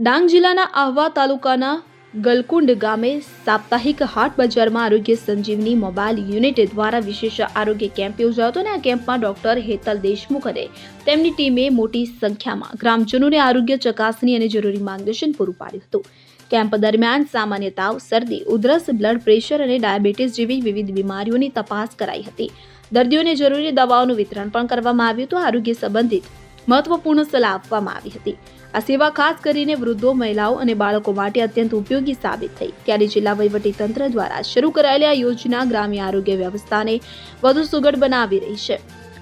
ડાંગ જિલ્લાના આહવા તાલુકાના ગલકુંડ ગામે સાપ્તાહિક હાટ બજારમાં આરોગ્ય સંજીવની મોબાઈલ યુનિટ દ્વારા વિશેષ આરોગ્ય કેમ્પ યોજાયો હતો અને આ કેમ્પમાં ડોક્ટર હેતલ દેશમુખ અને તેમની ટીમે મોટી સંખ્યામાં ગ્રામજનોને આરોગ્ય ચકાસણી અને જરૂરી માર્ગદર્શન પૂરું પાડ્યું હતું. કેમ્પ દરમિયાન સામાન્ય તાવ, શરદી, ઉધરસ, બ્લડ પ્રેશર અને ડાયાબિટીસ જેવી વિવિધ બીમારીઓની તપાસ કરાઈ હતી. દર્દીઓને જરૂરી દવાઓનું વિતરણ પણ કરવામાં આવ્યું હતું. આરોગ્ય સંબંધિત મહત્વપૂર્ણ સલાહ આપવામાં આવી હતી. આ સેવા ખાસ કરીને વૃદ્ધો, મહિલાઓ અને બાળકો માટે અત્યંત ઉપયોગી સાબિત થઈ. ત્યારે જિલ્લા વહીવટીતંત્ર દ્વારા શરૂ કરાયેલી આ યોજના ગ્રામ્ય આરોગ્ય વ્યવસ્થાને વધુ સુઘડ બનાવી રહી છે.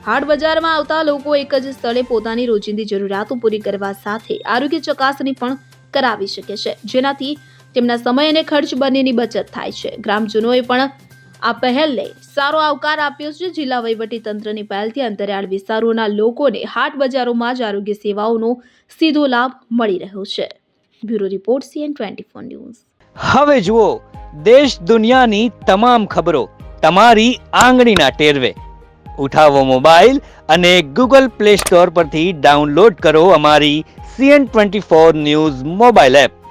હાટ બજારમાં આવતા લોકો એક જ સ્થળે પોતાની રોજિંદી જરૂરિયાતો પૂરી કરવા સાથે આરોગ્ય ચકાસણી પણ કરાવી શકે છે, જેનાથી તેમના સમય અને ખર્ચ બંનેની બચત થાય છે. ગ્રામજનોએ પણ આ પહેલને સારો આવકાર આપ્યો છે. જિલ્લા વહીવટીતંત્રની પહેલથી અંતરિયાળ વિસ્તારોના લોકોને હાટ બજારોમાં જ આરોગ્ય સેવાઓનો સીધો લાભ મળી રહ્યો છે. Bureau report CN24 news. હવે જુઓ દેશ દુનિયાની તમામ ખબરો તમારી આંગળીના ટેરવે. ઉઠાવો મોબાઈલ અને Google Play Store પરથી ડાઉનલોડ કરો અમારી CN24 ન્યૂઝ મોબાઈલ એપ.